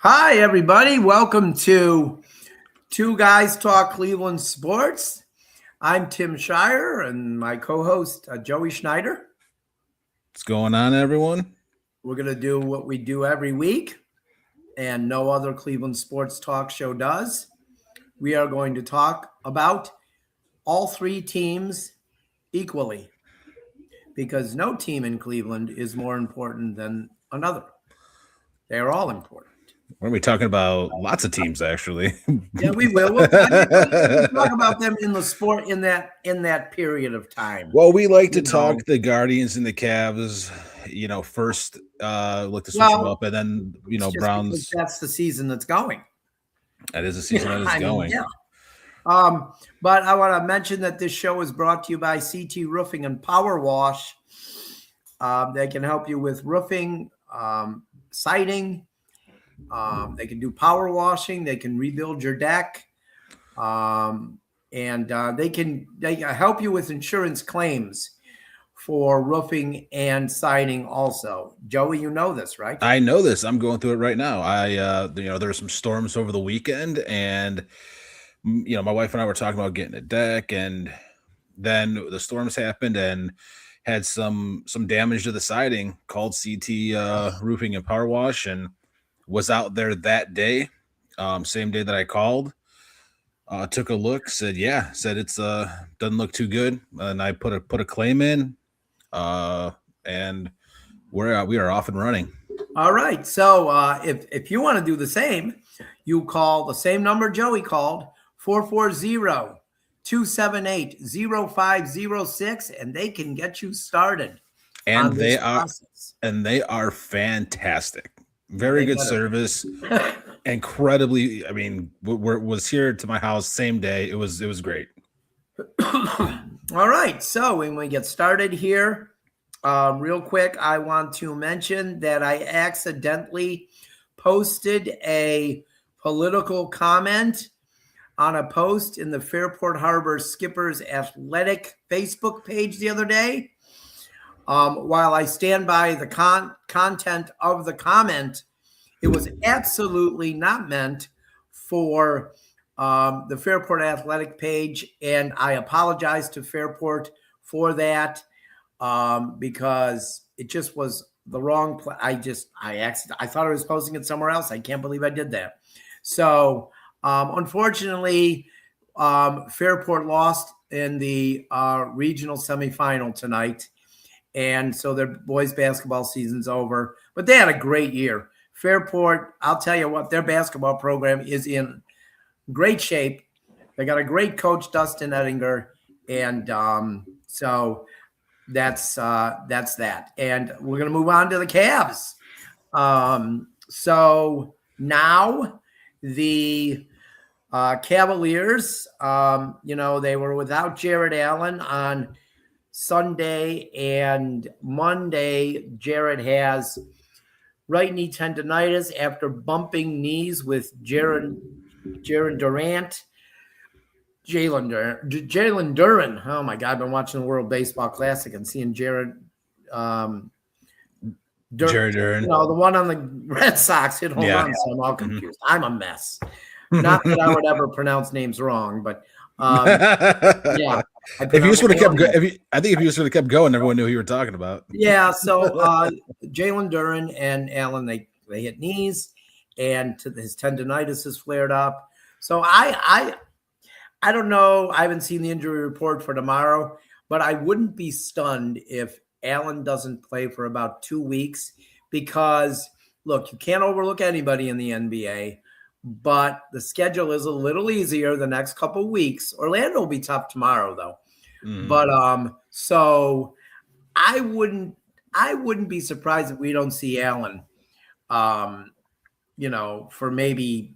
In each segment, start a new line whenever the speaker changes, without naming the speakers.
Hi, everybody. Welcome to Two Guys Talk Cleveland Sports. I'm Tim Shirer and my co-host, Joey Schneider.
What's going on, everyone?
We're going to do what we do every week, and no other Cleveland sports talk show does. We are going to talk about all three teams equally, because no team in Cleveland is more important than another. They are all important.
We're we talking about lots of teams, actually.
Yeah, we will. We'll talk about them in the sport in that period of time.
Well, we like to talk the Guardians and the Cavs. First look to switch them up, and then Browns.
That's the season that's going.
That is the season that is going.
Yeah. But I want to mention that this show is brought to you by CT Roofing and Power Wash. They can help you with roofing, siding. They can do power washing. They can rebuild your deck, and they can help you with insurance claims for roofing and siding. Also, Joey, you know this, right?
I know this. I'm going through it right now. There were some storms over the weekend, and my wife and I were talking about getting a deck, and then the storms happened and had some damage to the siding. Called CT Roofing and Power Wash, and was out there that day, same day that I called, took a look, said it's doesn't look too good. And I put a claim in, and we are off and running.
All right. So if you want to do the same, you call the same number Joey called, 440-278-0506, and they can get you started.
And they are fantastic. Very good service. Incredibly. I mean, was here to my house same day. It was great.
All right. So when we get started here, real quick, I want to mention that I accidentally posted a political comment on a post in the Fairport Harbor Skippers Athletic Facebook page the other day. While I stand by the content of the comment, it was absolutely not meant for the Fairport Athletic page, and I apologize to Fairport for that because it just was the wrong. I thought I was posting it somewhere else. I can't believe I did that. So unfortunately, Fairport lost in the regional semifinal tonight. And so their boys basketball season's over, but they had a great year. Fairport, I'll tell you what, their basketball program is in great shape. They got a great coach, Dustin Ettinger, and so that's that. And we're going to move on to the Cavs. So now the Cavaliers, they were without Jared Allen on Sunday and Monday. Jared has right knee tendonitis after bumping knees with Jalen Duren. Oh my God, I've been watching the World Baseball Classic and seeing Jared Duren. The one on the Red Sox hit home run, so I'm all confused. I'm a mess. Not that I would ever pronounce names wrong, but yeah.
If you just would have kept going, I think if you just would have kept going, everyone knew who you were talking about.
Yeah. So Jalen Duren and Allen, they hit knees, and his tendonitis has flared up. So I don't know. I haven't seen the injury report for tomorrow, but I wouldn't be stunned if Allen doesn't play for about 2 weeks because, look, you can't overlook anybody in the NBA. But the schedule is a little easier the next couple of weeks. Orlando will be tough tomorrow, though. But so I wouldn't be surprised if we don't see Allen, for maybe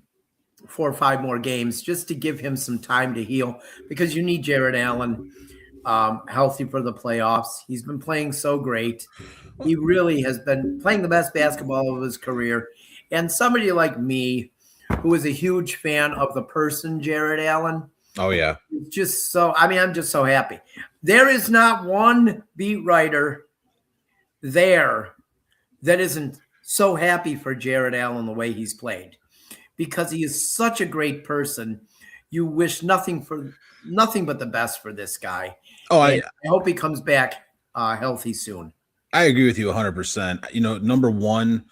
4 or 5 more games, just to give him some time to heal, because you need Jared Allen healthy for the playoffs. He's been playing so great. He really has been playing the best basketball of his career. And somebody like me, who is a huge fan of the person Jared Allen.
Oh, yeah.
I'm just so happy. There is not one beat writer there that isn't so happy for Jared Allen the way he's played because he is such a great person. You wish nothing but the best for this guy.
Oh,
I hope he comes back healthy soon.
I agree with you 100%. Number one,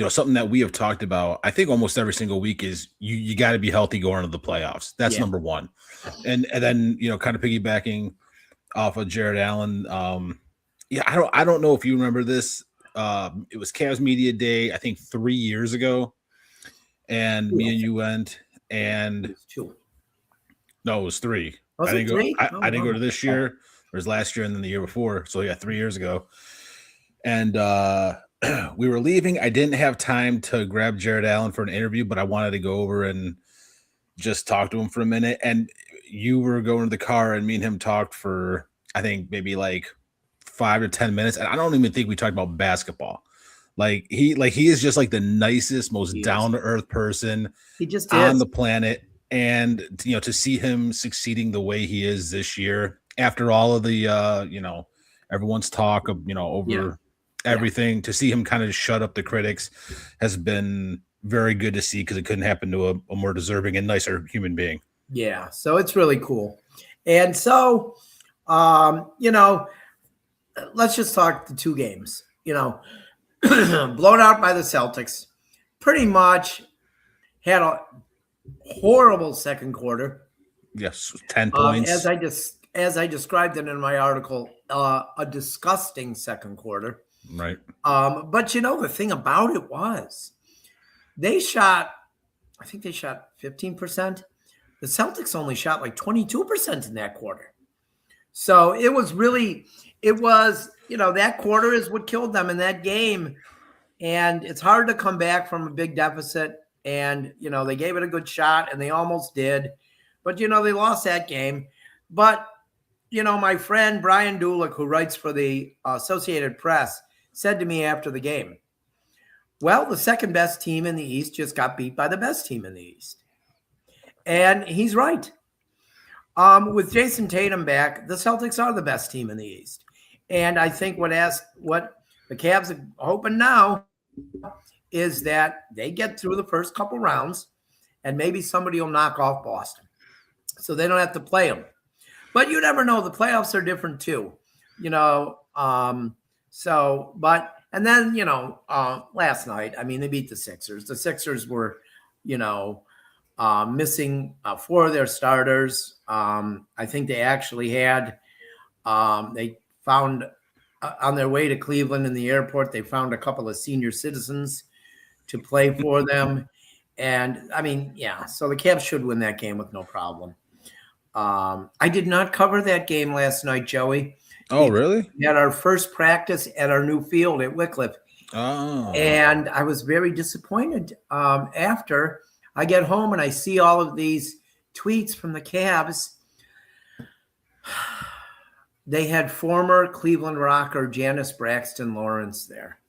something that we have talked about, I think almost every single week is you got to be healthy going into the playoffs. That's number one. And then, kind of piggybacking off of Jared Allen. I don't know if you remember this. It was Cavs Media Day, I think 3 years ago. And me and you went and no, it was 3. I didn't go to this year. It was last year and then the year before. So 3 years ago. And we were leaving. I didn't have time to grab Jared Allen for an interview, but I wanted to go over and just talk to him for a minute. And you were going to the car and me and him talked for, I think maybe like 5 to 10 minutes. And I don't even think we talked about basketball. He is just like the nicest, most down to earth person on the planet. And, to see him succeeding the way he is this year after all of the, everyone's talk of, over everything, to see him kind of shut up the critics has been very good to see because it couldn't happen to a more deserving and nicer human being.
Yeah. So it's really cool. And so, let's just talk the 2 games, blown out by the Celtics, pretty much had a horrible second quarter.
Yes. 10 points.
As I described it in my article, a disgusting second quarter.
Right.
But the thing about it was I think they shot 15%. The Celtics only shot like 22% in that quarter. So that quarter is what killed them in that game. And it's hard to come back from a big deficit. And, they gave it a good shot and they almost did. But, they lost that game. But, my friend Brian Dulick, who writes for the Associated Press, said to me after the game, well, the second best team in the East just got beat by the best team in the East. And he's right. With Jason Tatum back, the Celtics are the best team in the East. And I think what the Cavs are hoping now is that they get through the first couple rounds and maybe somebody will knock off Boston so they don't have to play them. But you never know. The playoffs are different too, and then, last night, they beat the Sixers. The Sixers were, missing 4 of their starters. I think they actually had, they found on their way to Cleveland in the airport, they found a couple of senior citizens to play for them. And so the Cavs should win that game with no problem. I did not cover that game last night, Joey.
Oh, really?
We had our first practice at our new field at Wycliffe.
Oh.
And I was very disappointed after I get home and I see all of these tweets from the Cavs. They had former Cleveland rocker Janice Braxton Lawrence there.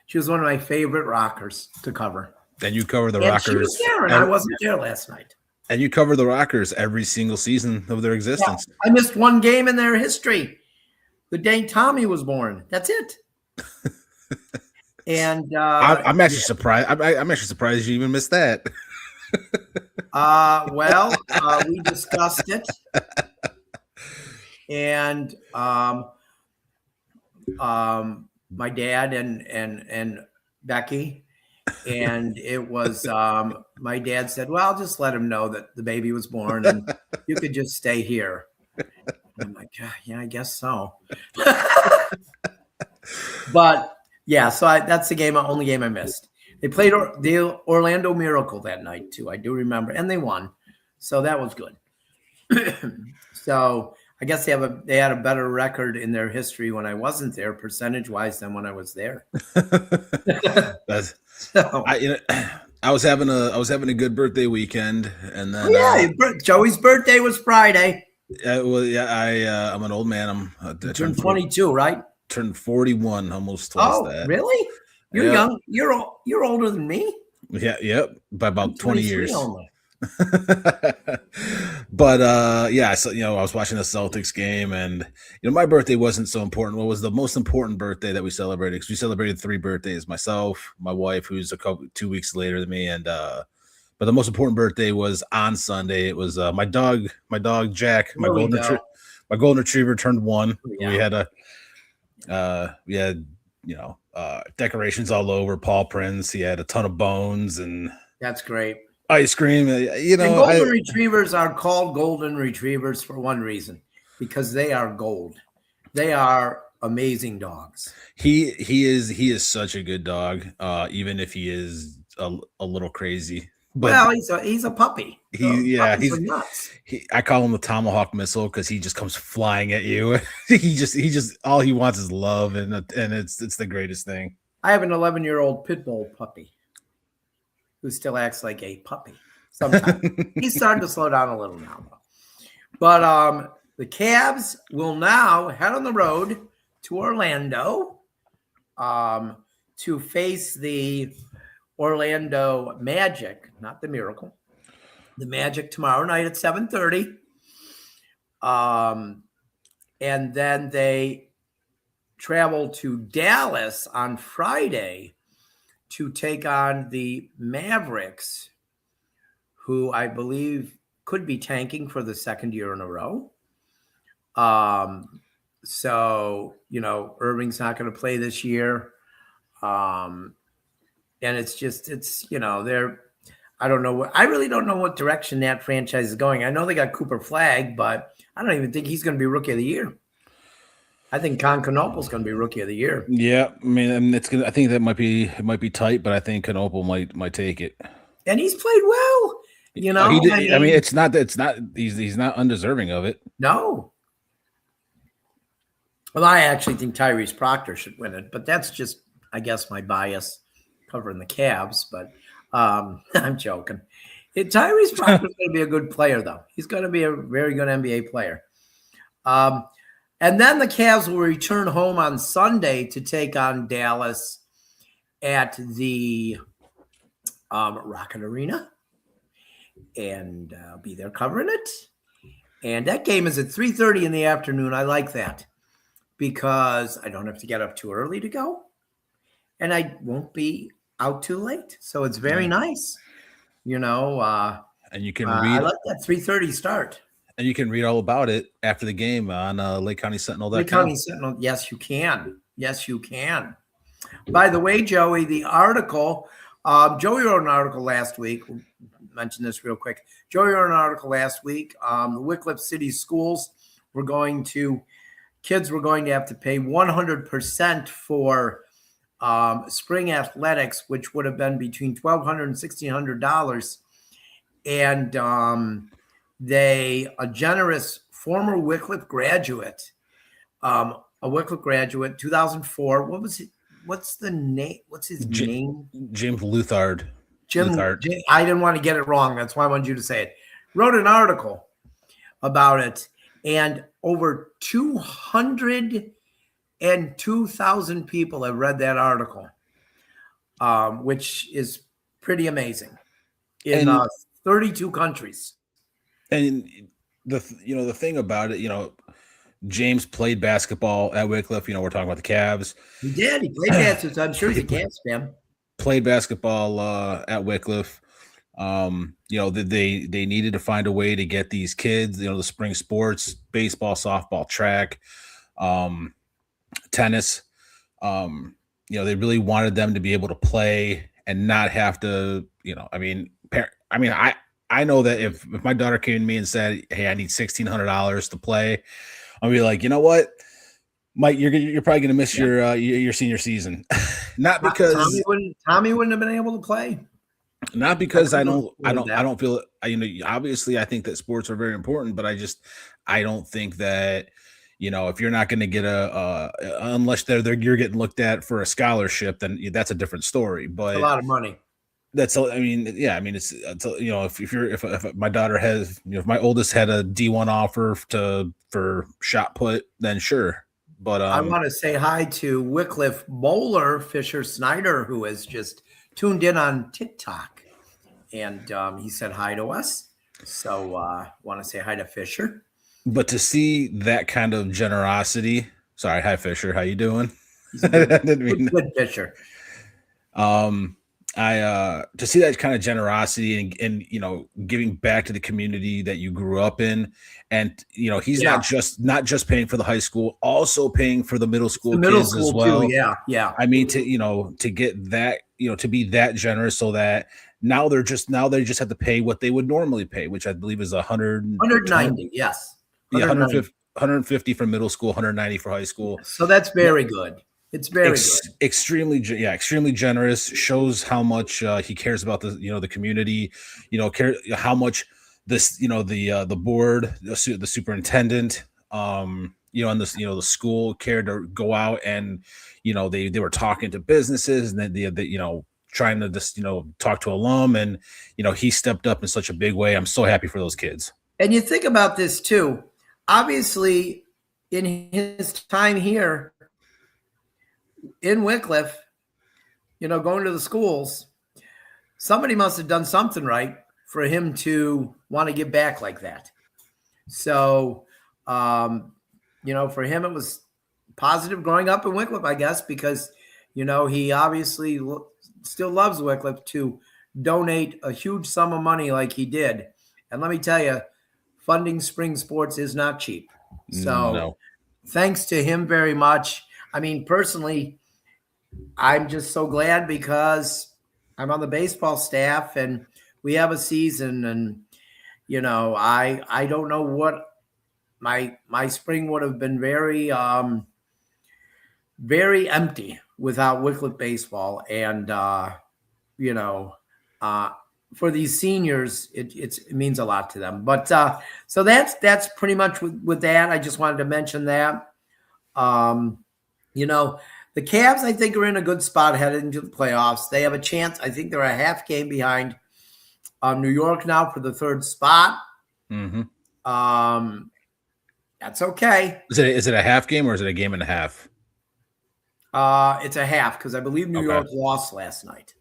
She was one of my favorite rockers to cover.
And you cover the Rockers. She
was there, and I wasn't there last night.
And you cover the Rockers every single season of their existence.
Yeah, I missed one game in their history. The day Tommy was born. That's it. And
I'm actually surprised. I'm actually surprised you even missed that.
We discussed it, and my dad and Becky. And it was my dad said, well, I'll just let him know that the baby was born and you could just stay here. And I'm like, yeah, I guess so. But yeah, so that's the only game I missed. They played the Orlando Miracle that night too. I do remember, and they won. So that was good. So I guess they had a better record in their history when I wasn't there, percentage wise, than when I was there.
I was having a good birthday weekend, and then
Joey's birthday was Friday.
I'm an old man. I
turned 22, right?
Turned 41, almost twice that.
Oh, really? You're young. You're older than me.
Yeah, yep, by about 20 years.
Only.
But yeah, so I was watching the Celtics game, and my birthday wasn't so important. What was the most important birthday that we celebrated? Because we celebrated 3 birthdays: myself, my wife, who's 2 weeks later than me, and but the most important birthday was on Sunday. It was my dog Jack,
There we go.
my golden retriever turned 1.
Yeah.
We had decorations all over, paw prints. He had a ton of bones and
That's great.
ice cream.
And golden retrievers are called golden retrievers for one reason, because they are gold. They are amazing dogs.
He is such a good dog, even if he is a little crazy. But
well, he's a puppy.
He's
nuts.
I call him the tomahawk missile because he just comes flying at you. he just all he wants is love, and it's the greatest thing.
I have an 11-year-old pit bull puppy who still acts like a puppy sometimes. He's starting to slow down a little now, though. But the Cavs will now head on the road to Orlando to face the Orlando Magic, not the Miracle. The Magic tomorrow night at 7:30. And then they travel to Dallas on Friday to take on the Mavericks, who I believe could be tanking for the second year in a row. So, Irving's not going to play this year. And I don't know. I really don't know what direction that franchise is going. I know they got Cooper Flagg, but I don't even think he's going to be Rookie of the Year. I think Concanopoulos going to be Rookie of the Year.
Yeah, I mean, I think that might be tight, but I think Canopal might take it.
And he's played well.
He did, I mean, it's not he's not undeserving of it.
No. Well, I actually think Tyrese Proctor should win it, but that's just, I guess, my bias covering the Cavs. But I'm joking. Tyrese Proctor's going to be a good player, though. He's going to be a very good NBA player. And then the Cavs will return home on Sunday to take on Dallas at the Rocket Arena, and I'll be there covering it. And that game is at 3:30 in the afternoon. I like that because I don't have to get up too early to go, and I won't be out too late. So it's very nice, and
you can read.
I like that 3:30 start.
And you can read all about it after the game on Lake County Sentinel.
Lake County Sentinel. Yes, you can. Yes, you can. By the way, Joey, the article, Joey wrote an article last week. We'll mention this real quick. Joey wrote an article last week. The Wickliffe City schools kids were going to have to pay 100% for spring athletics, which would have been between $1,200 and $1,600. And a generous former Wickliffe graduate, 2004. What's the name? What's his name?
James Luthard.
I didn't want to get it wrong. That's why I wanted you to say it. Wrote an article about it, and over 202,000 people have read that article, which is pretty amazing in 32 countries.
And the thing about it, James played basketball at Wickliffe. We're talking about the Cavs.
He did. He played basketball. I'm sure he's a Cavs fan.
Played basketball at Wickliffe. They needed to find a way to get these kids, the spring sports, baseball, softball, track, tennis. They really wanted them to be able to play and not have to, I know that if my daughter came to me and said, "Hey, I need $1,600 to play," I'll be like, you know what, Mike, you're probably going to miss your senior season. Not because
Tommy wouldn't have been able to play.
Not because I don't feel, obviously I think that sports are very important, but I don't think that, if you're not going to get unless you're getting looked at for a scholarship, then that's a different story. But
it's a lot of money.
If my daughter has, if my oldest had a D1 offer for shot put, then sure. But
I want to say hi to Wickliffe bowler Fisher Schneider, who has just tuned in on TikTok. and he said hi to us. So want to say hi to Fisher.
But to see that kind of generosity, sorry, hi Fisher, how you doing?
He's a good Fisher.
I to see that kind of generosity and giving back to the community that you grew up in, and he's not just paying for the high school, also paying for the middle school kids as well.
Too. Yeah.
I mean, to get that, to be that generous, so that now they just have to pay what they would normally pay, which I believe is
190. Yes.
150, 150 for middle school, 190 for high school.
So that's very good. It's very good.
Extremely generous. Shows how much he cares about the community. How much this the board, the superintendent, and the school cared to go out, and they were talking to businesses, and then they trying to just talk to alum, and he stepped up in such a big way. I'm so happy for those kids.
And you think about this too. Obviously, in his time here in Wycliffe, going to the schools, somebody must have done something right for him to want to give back like that. So, for him, it was positive growing up in Wycliffe, I guess, because, he obviously still loves Wycliffe to donate a huge sum of money like he did. And let me tell you, funding spring sports is not cheap. So Thanks to him very much. I mean, personally, I'm just so glad because I'm on the baseball staff and we have a season, and I don't know what my spring would have been very very empty without Wycliffe baseball, and for these seniors, it means a lot to them. But so that's pretty much with that. I just wanted to mention that. The Cavs, I think, are in a good spot headed into the playoffs. They have a chance. I think they're a half game behind New York now for the third spot.
Mm-hmm.
That's okay.
Is it a half game or is it a game and a half?
It's a half because I believe New York lost last night.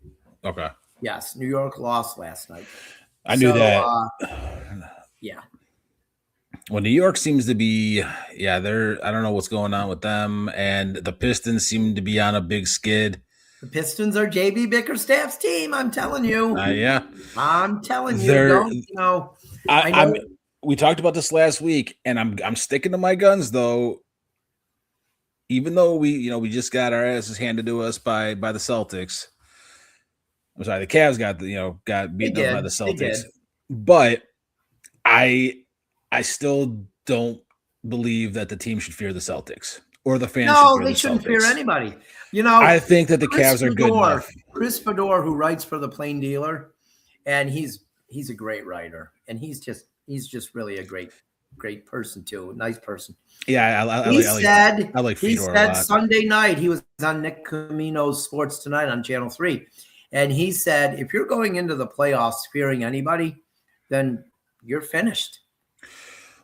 Okay.
Yes, New York lost last night.
I knew that.
Yeah.
Well, New York seems to be, I don't know what's going on with them, and the Pistons seem to be on a big skid.
The Pistons are JB Bickerstaff's team. I'm telling you.
Yeah.
I'm telling you.
We talked about this last week, and I'm sticking to my guns though. Even though we just got our asses handed to us by the Celtics. I'm sorry, the Cavs got beaten up by the Celtics, but I still don't believe that the team should fear the Celtics or the fans.
No, they shouldn't fear anybody.
I think that the Cavs are good enough.
Chris Fedor, who writes for the Plain Dealer, and he's a great writer, and he's just really a great person too, nice person.
Yeah, I like Fedor a lot.
Sunday night he was on Nick Camino's Sports Tonight on Channel 3, and he said, if you're going into the playoffs fearing anybody, then you're finished.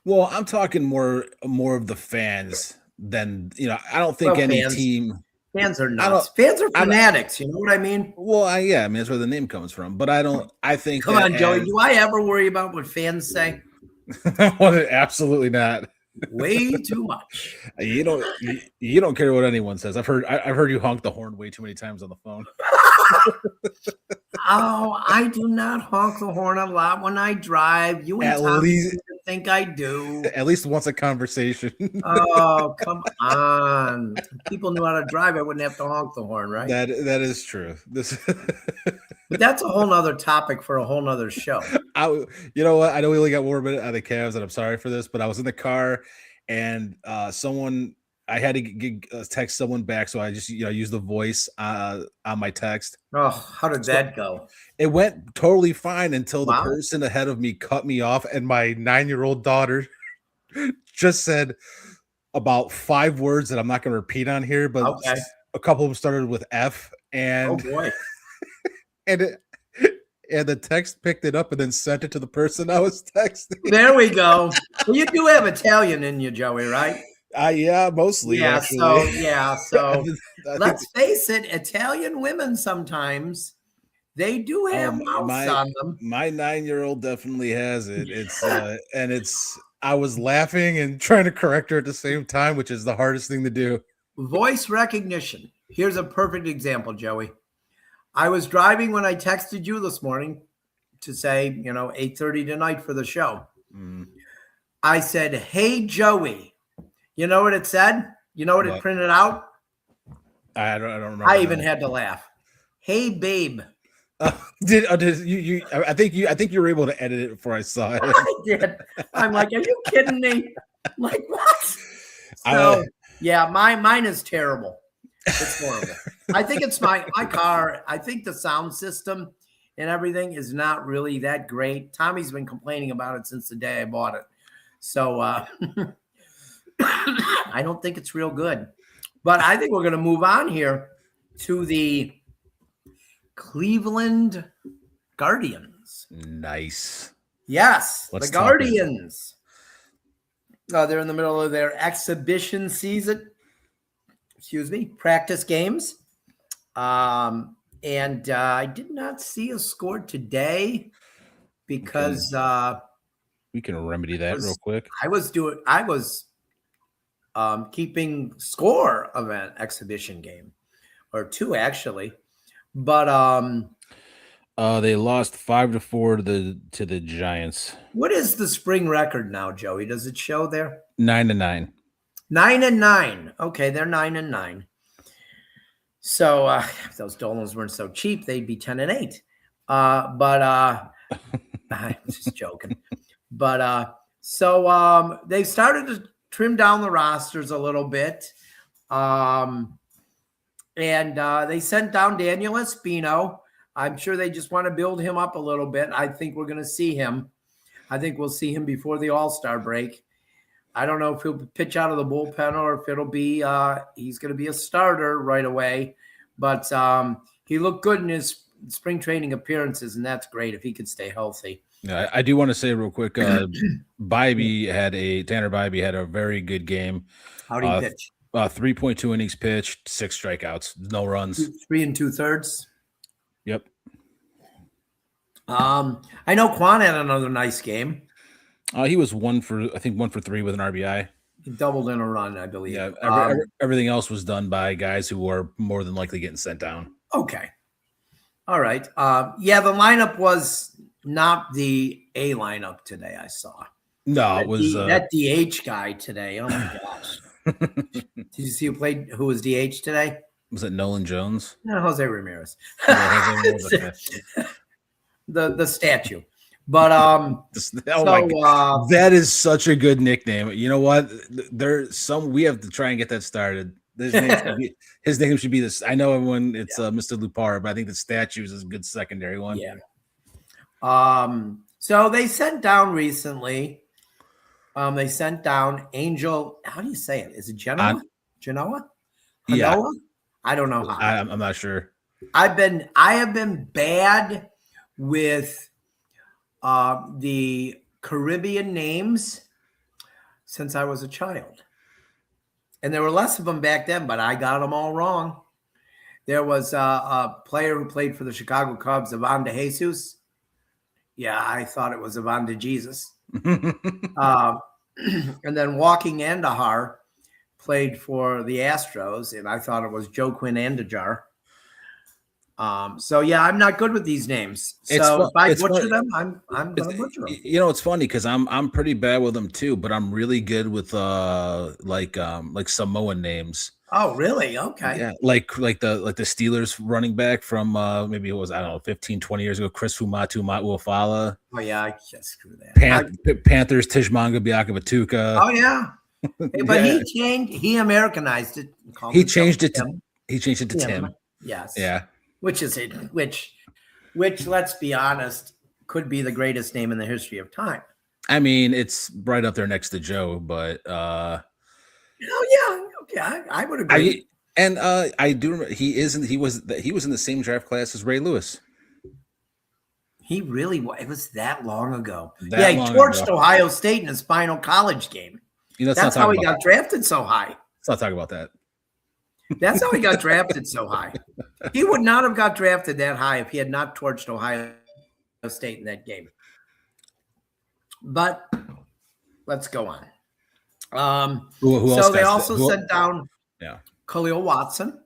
Well, I'm talking more of the fans than I don't think any team.
Fans are nuts. Fans are fanatics. You know what I mean?
Well, I mean that's where the name comes from. But I think.
Come on, Joey. Do I ever worry about what fans say?
Absolutely not.
Way too much.
You don't care what anyone says. I've heard you honk the horn way too many times on the phone.
Oh, I do not honk the horn a lot when I drive. You and Tom think I do.
At least once a conversation.
Oh, come on. If people knew how to drive, I wouldn't have to honk the horn, right?
That is true.
But that's a whole nother topic for a whole nother show.
You know what? I know we only got 1 minute out of the Cavs, and I'm sorry for this, but I was in the car and I had to text someone back, so I just used the voice on my text.
Oh, how did that go?
It went totally fine until the person ahead of me cut me off, and my 9-year-old daughter just said about 5 words that I'm not going to repeat on here, but a couple of them started with F, and
oh boy,
and the text picked it up and then sent it to the person I was texting.
There we go. Well, you do have Italian in you, Joey, right?
Yeah, mostly.
Yeah,
actually.
so let's face it, Italian women sometimes They do have mouse on them.
My 9-year-old definitely has it. It's I was laughing and trying to correct her at the same time, which is the hardest thing to do.
Voice recognition. Here's a perfect example, Joey. I was driving when I texted you this morning to say, 8:30 tonight for the show. I said, "Hey, Joey." You know what it said? You know what it printed out?
I don't remember.
I even had to laugh. "Hey, babe."
Did you? I think you were able to edit it before I saw it.
I did. I'm like, are you kidding me? Like what? So yeah, mine is terrible. It's horrible. I think it's my car. I think the sound system and everything is not really that great. Tommy's been complaining about it since the day I bought it. So I don't think it's real good. But I think we're going to move on here to the Cleveland Guardians.
Nice.
Yes, the Guardians. They're in the middle of their exhibition season. Practice games. And I did not see a score today because
we can remedy that real quick.
I was keeping score of an exhibition game, or two actually. But
they lost 5-4 to the Giants.
What is the spring record now, Joey? Does it show there?
9-9.
9-9. Okay, they're 9-9. So if those Dolans weren't so cheap, they'd be 10-8. But I'm just joking. But so they started to trim down the rosters a little bit. And they sent down Daniel Espino. I'm sure they just want to build him up a little bit. I think we're going to see him. I think we'll see him before the All-Star break. I don't know if he'll pitch out of the bullpen or if it'll be he's going to be a starter right away. But he looked good in his spring training appearances, and that's great if he could stay healthy.
Yeah, I do want to say real quick, Tanner Bybee had a very good game.
How did he pitch?
3.2 innings pitched, 6 strikeouts, no runs.
3 2/3.
Yep.
I know Quan had another nice game.
He was 1 for 3 with an RBI.
He doubled in a run, I believe.
Yeah, everything else was done by guys who were more than likely getting sent down.
Okay. All right. Yeah, the lineup was not the A lineup today, I saw.
No, it was
that DH guy today. Oh my gosh. Did you see who was DH today?
Was it Nolan Jones?
No, Jose Ramirez.
Okay.
the statue. But
that is such a good nickname. You know what? We have to try and get that started. His name should be this. I know everyone it's Mr. Lupar, but I think the statues is a good secondary one.
Yeah. So they sent down recently. They sent down Angel. How do you say it? Is it Genoa? Genoa?
Yeah.
Hanoa? I don't know how.
I'm not sure.
I have been bad with the Caribbean names since I was a child. And there were less of them back then, but I got them all wrong. There was a player who played for the Chicago Cubs, Ivan de Jesus. Yeah, I thought it was Ivan de Jesus. And then Walking Andahar played for the Astros, and I thought it was Joaquin Andujar. So yeah, I'm not good with these names. So if I butcher them, I'm gonna butcher them.
You know, it's funny because I'm pretty bad with them too, but I'm really good with like Samoan names.
Oh, really? Okay.
Yeah, like the Steelers running back from maybe it was 15, 20 years ago, Chris Fumatu Matuafala.
Oh yeah, I just screw that.
Panthers Tishmanga Biakabatuka.
Oh yeah. Hey, but he Americanized it.
He changed it to Tim.
Yes.
Yeah.
Which let's be honest, could be the greatest name in the history of time.
I mean, it's right up there next to Joe, but
oh yeah, okay, I would agree.
I do remember he was in the same draft class as Ray Lewis.
He really was. It was that long ago. He torched Ohio State in his final college game.
You know,
that's how he got drafted so high.
Let's not talk about that.
That's how he got drafted so high. He would not have got drafted that high if he had not torched Ohio State in that game. But let's go on.
Who
so
else
they also sent down
yeah.
Khalil Watson,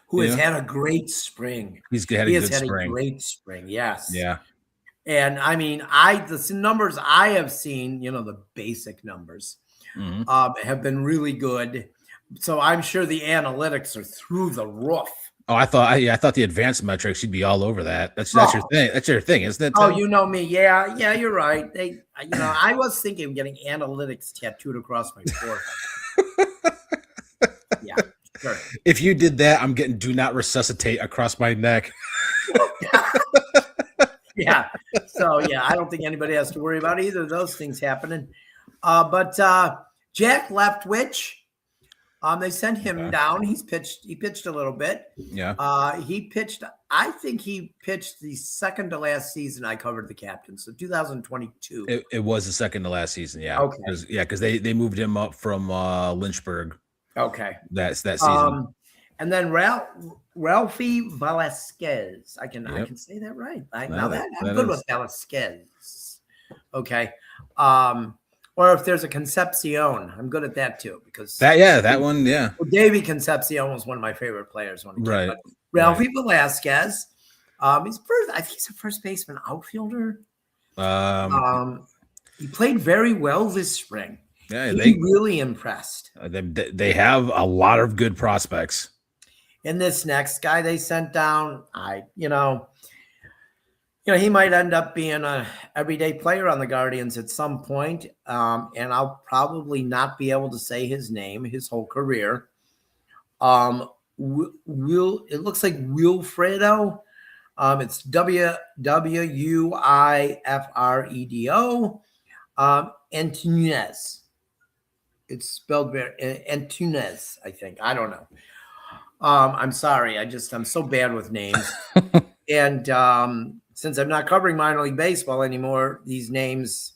who has had a great spring.
He's had a
great spring. Yes.
Yeah.
And I mean, the numbers I have seen, the basic numbers, have been really good. So I'm sure the analytics are through the roof.
Oh, I thought the advanced metrics, you'd be all over that. That's your thing. That's your thing, isn't it, Tim?
Oh, you know me. Yeah, you're right. I was thinking of getting analytics tattooed across my forehead. Yeah, sure.
If you did that, I'm getting "do not resuscitate" across my neck.
Yeah. So yeah, I don't think anybody has to worry about either of those things happening. But Jack Leftwich, they sent him down. He pitched a little bit.
Yeah.
I think he pitched the second to last season I covered the captain. So 2022.
It was the second to last season. Yeah.
Okay.
Because they moved him up from Lynchburg.
Okay.
That season.
And then Ralphie Velasquez. I can say that right. I'm good with Velasquez. Okay. Or if there's a Concepcion, I'm good at that too, because
that one. Yeah.
Well, Davey Concepcion was one of my favorite players when he came.
Right.
But Ralphie Velasquez, I think he's a first baseman outfielder. He played very well this spring.
Yeah,
he really impressed.
They have a lot of good prospects.
And this next guy they sent down, he might end up being an everyday player on the Guardians at some point, and I'll probably not be able to say his name his whole career. It looks like Wilfredo. It's Wuifredo. Antunes. It's spelled Antunes, I think. I don't know. I'm sorry. I'm so bad with names. And since I'm not covering minor league baseball anymore, these names,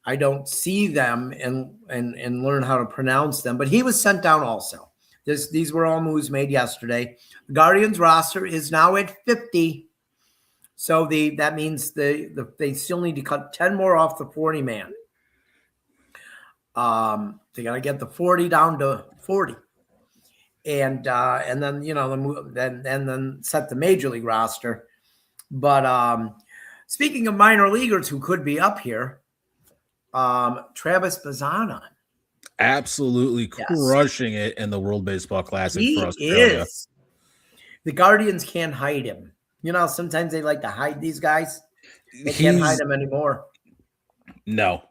I don't see them and learn how to pronounce them. But he was sent down also. These were all moves made yesterday. The Guardians roster is now at 50. So that means they still need to cut 10 more off the 40-man. They got to get the 40 down to 40. And then then set the major league roster. But speaking of minor leaguers who could be up here, Travis Bazzana,
absolutely crushing it in the World Baseball Classic for
Australia. The Guardians can't hide him. Sometimes they like to hide these guys. They can't hide him anymore.
No,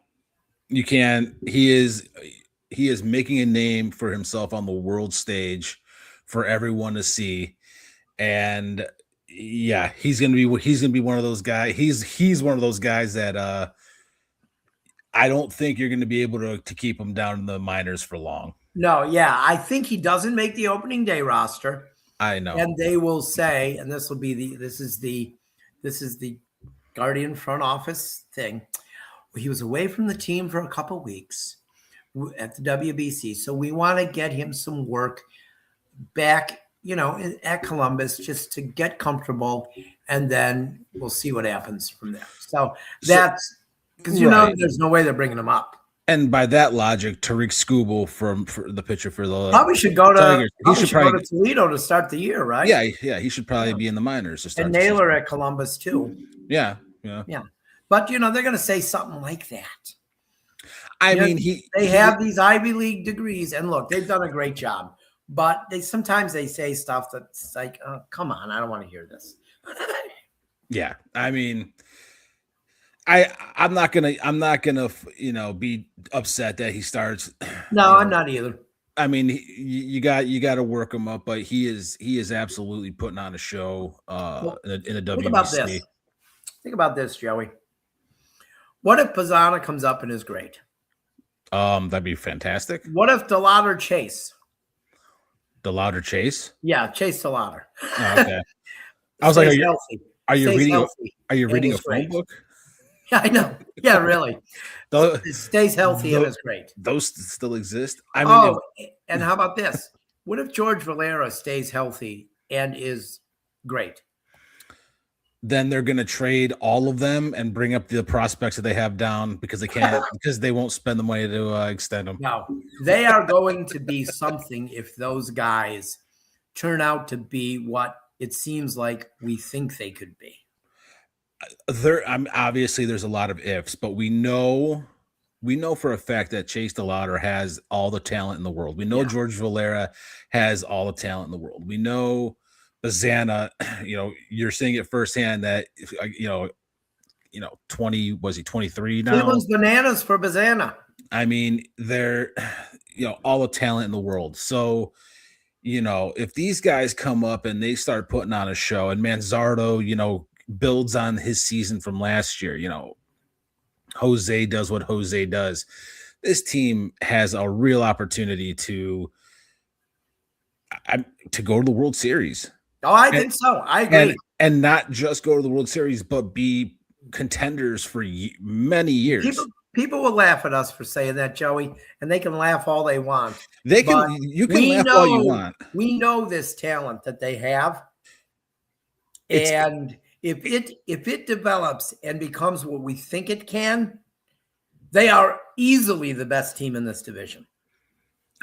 you can't. He is making a name for himself on the world stage for everyone to see. And yeah, he's gonna be one of those guys. He's one of those guys that I don't think you're gonna be able to keep him down in the minors for long.
No, yeah. I think he doesn't make the opening day roster.
I know.
And they will say, and this is the Guardian front office thing. He was away from the team for a couple of weeks at the WBC. So we want to get him some work back, at Columbus just to get comfortable. And then we'll see what happens from there. So that's because, there's no way they're bringing him up.
And by that logic, Tariq Skubal for the pitcher for the
probably should go to
Tigers.
He should go to Toledo to start the year, right?
Yeah, he should probably be in the minors to start.
And Naylor at Columbus too.
Yeah.
But they're going to say something like that.
I mean,
they have these Ivy League degrees, and look, they've done a great job. But sometimes they say stuff that's like, oh, come on, I don't want to hear this.
Yeah, I mean, I'm not gonna be upset that he starts.
No, I'm not either.
I mean, you got to work him up, but he is absolutely putting on a show in a WBC.
Think about this, Joey. What if Bazzana comes up and is great?
That'd be fantastic.
What if DeLauder Chase?
DeLauder Chase?
Yeah, Chase DeLauder.
Oh, okay. I was like, are you reading a phone book?
Yeah, I know. Yeah, really. It stays healthy and is great.
Those still exist. I mean,
and how about this? What if George Valera stays healthy and is great?
Then they're going to trade all of them and bring up the prospects that they have down because they can't because they won't spend the money to extend them.
No, they are going to be something if those guys turn out to be what it seems like we think they could be.
Obviously there's a lot of ifs, but we know for a fact that Chase DeLauder has all the talent in the world. We know George Valera has all the talent in the world. We know Bazana, you're seeing it firsthand that 20 was he 23 now?
Cleveland's bananas for Bazana.
I mean, they're all the talent in the world. So, if these guys come up and they start putting on a show and Manzardo, builds on his season from last year, Jose does what Jose does. This team has a real opportunity to go to the World Series.
Oh, I think so. I agree.
And not just go to the World Series, but be contenders for many years.
People will laugh at us for saying that, Joey, and they can laugh all they want.
You can laugh all you want.
We know this talent that they have. And if it develops and becomes what we think it can, they are easily the best team in this division.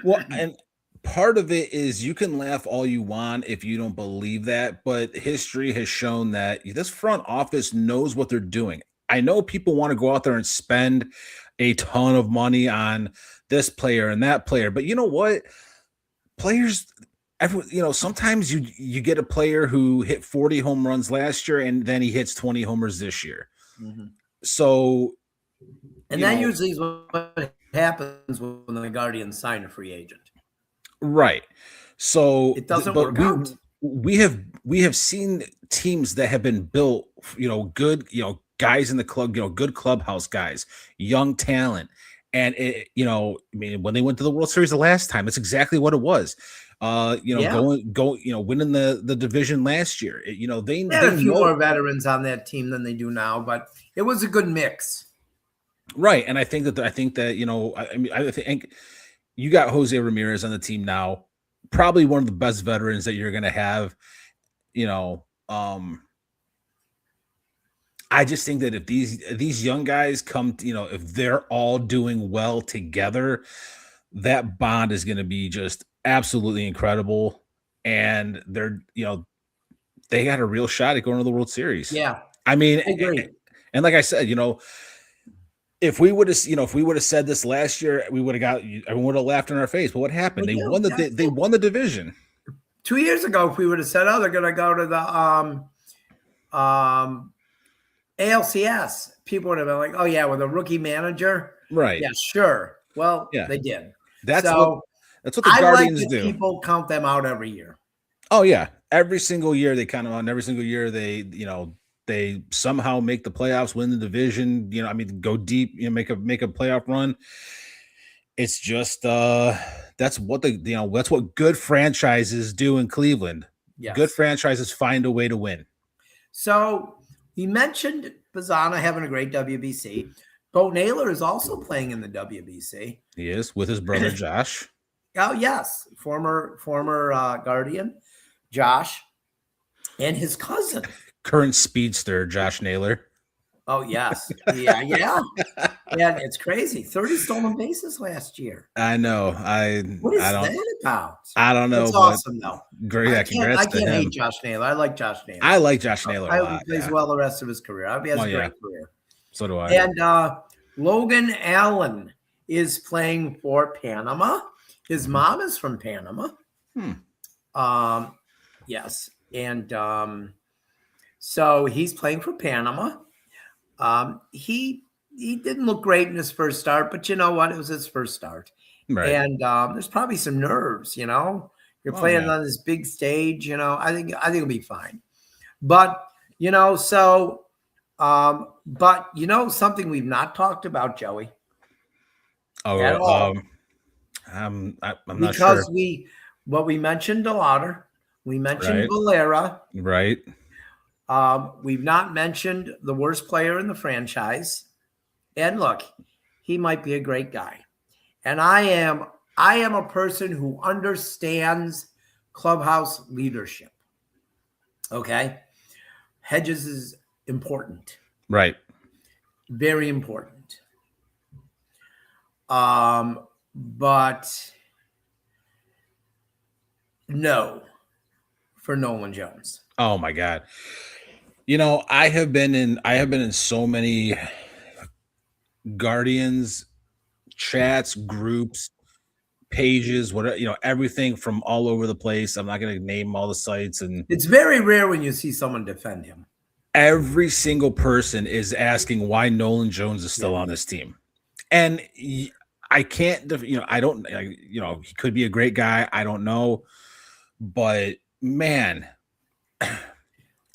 Well, and part of it is you can laugh all you want if you don't believe that, but history has shown that this front office knows what they're doing. I know people want to go out there and spend a ton of money on this player and that player, but you know what? Sometimes you get a player who hit 40 home runs last year and then he hits 20 homers this year.
Mm-hmm.
So,
and that usually is what happens when the Guardians sign a free agent.
Right. So
it doesn't work out.
We have seen teams that have been built, good, guys in the club, good clubhouse guys, young talent. And when they went to the World Series the last time, it's exactly what it was. Winning the division last year. They had
a few more veterans on that team than they do now, but it was a good mix.
Right. And I think that you got Jose Ramirez on the team now, probably one of the best veterans that you're going to have. I just think that if these young guys come, if they're all doing well together, that bond is going to be just absolutely incredible. And they got a real shot at going to the World Series.
Yeah.
I mean, and like I said, if we would have said this last year, everyone would have laughed in our face. But what happened? They won the division
2 years ago. If we would have said, "Oh, they're going to go to the ALCS," people would have been like, "Oh yeah, with a rookie manager,
right?
Yeah, sure." Well, they did.
That's what the Guardians do.
People count them out every year.
Oh yeah, every single year they count them out. And every single year they somehow make the playoffs, win the division, go deep, make a playoff run. It's just that's what that's what good franchises do in Cleveland. Yes. Good franchises find a way to win.
So he mentioned Bazana having a great WBC. Bo Naylor is also playing in the WBC.
He is with his brother Josh.
Oh yes, former Guardian Josh and his cousin.
Current speedster, Josh Naylor.
Oh, yes. Yeah. Yeah, it's crazy. 30 stolen bases last year.
I know.
What is that about?
I don't know.
It's awesome, though.
Great.
I can't hate Josh Naylor. I like Josh Naylor.
I like Josh Naylor a lot.
He plays well the rest of his career. I hope he has a great career.
So do I.
And Logan Allen is playing for Panama. His mom is from Panama. Yes. And so he's playing for Panama. He didn't look great in his first start, but you know what? It was his first start. Right. And there's probably some nerves, You're playing on this big stage, I think it'll be fine. But, something we've not talked about, Joey.
Oh, I'm not sure.
Because we mentioned DeLauder, we mentioned Valera.
Right.
We've not mentioned the worst player in the franchise. And look, he might be a great guy. And I am I am a person who understands clubhouse leadership. Okay. Hedges is important.
Right.
Very important. But no for Nolan Jones.
Oh my God. You know, I have been in so many Guardians chats, groups, pages, whatever, you know, everything from all over the place. I'm not going to name all the sites, and
It's very rare when you see someone defend him.
every single person is asking why Nolan Jones is still on this team. And I can't, you know, I don't, you know, he could be a great guy. I don't know, but man,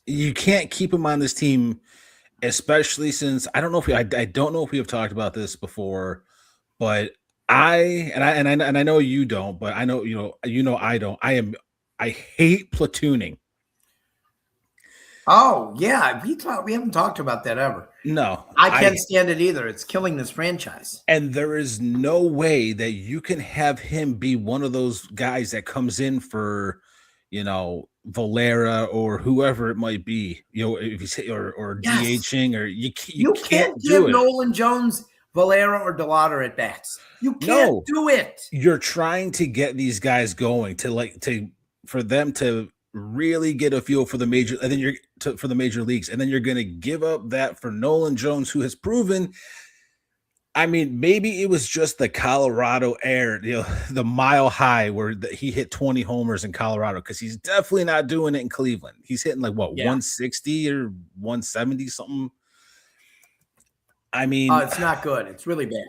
you can't keep him on this team, especially since I don't know if I don't know if we have talked about this before, but I know you don't, but I know, I don't. I hate platooning.
Oh yeah, we haven't talked about that ever.
No,
I can't stand it either. It's killing this franchise.
And there is no way that you can have him be one of those guys that comes in for, you know, Valera or whoever it might be, you know, if you say or
Yes.
DHing, or you
can't
do
give
it.
Nolan Jones, Valera, or DeLauder at bats. You can't do it.
You're trying to get these guys going for them to really get a feel for the major, and then for the major leagues, and then you're going to give up that for Nolan Jones, who has proven. I mean, maybe it was just the Colorado air, you know, the mile high where he hit 20 homers in Colorado, because he's definitely not doing it in Cleveland. He's hitting like 160 or 170 something. I mean,
it's not good. It's really bad.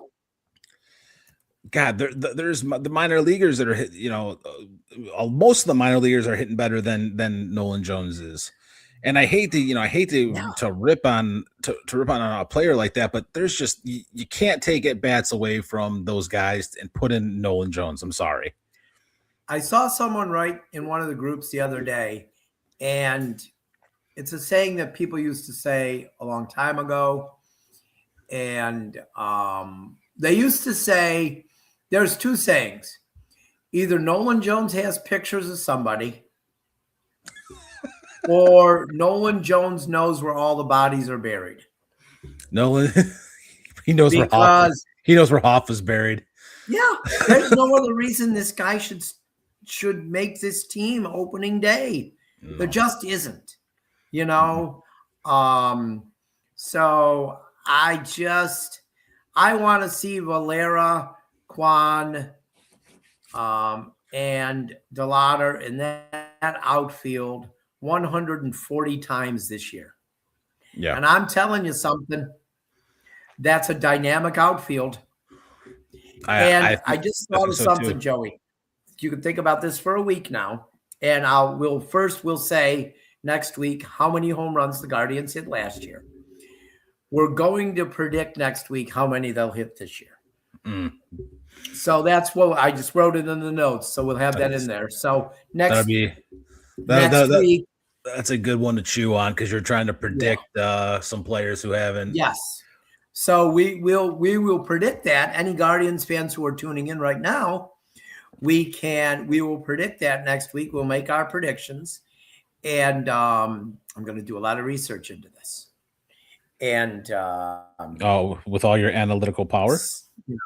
God, there's the minor leaguers that are hit, you know, most of the minor leaguers are hitting better than Nolan Jones is. And I hate to rip on a player like that, but there's just you can't take at bats away from those guys and put in Nolan Jones. I'm sorry.
I saw someone write in one of the groups the other day, and it's a saying that people used to say a long time ago. And they used to say, there's two sayings. Either Nolan Jones has pictures of somebody, or Nolan Jones knows where all the bodies are buried.
Nolan, he knows where Hoff is buried.
Yeah, there's no other reason this guy should make this team opening day. No. There just isn't, you know. So I want to see Valera, Kwan, and DeLauder in that outfield 140 times this year. Yeah. And I'm telling you something, that's a dynamic outfield. I just thought of something, Joey. You can think about this for a week now. And we'll say next week how many home runs the Guardians hit last year. We're going to predict next week how many they'll hit this year. Mm. So that's what I just wrote it in the notes. So we'll have that in there. So next week.
That's a good one to chew on, because you're trying to predict some players who haven't.
Yes. So we will predict that. Any Guardians fans who are tuning in right now, we will predict that next week. We'll make our predictions. And I'm going to do a lot of research into this. And
with all your analytical power,
you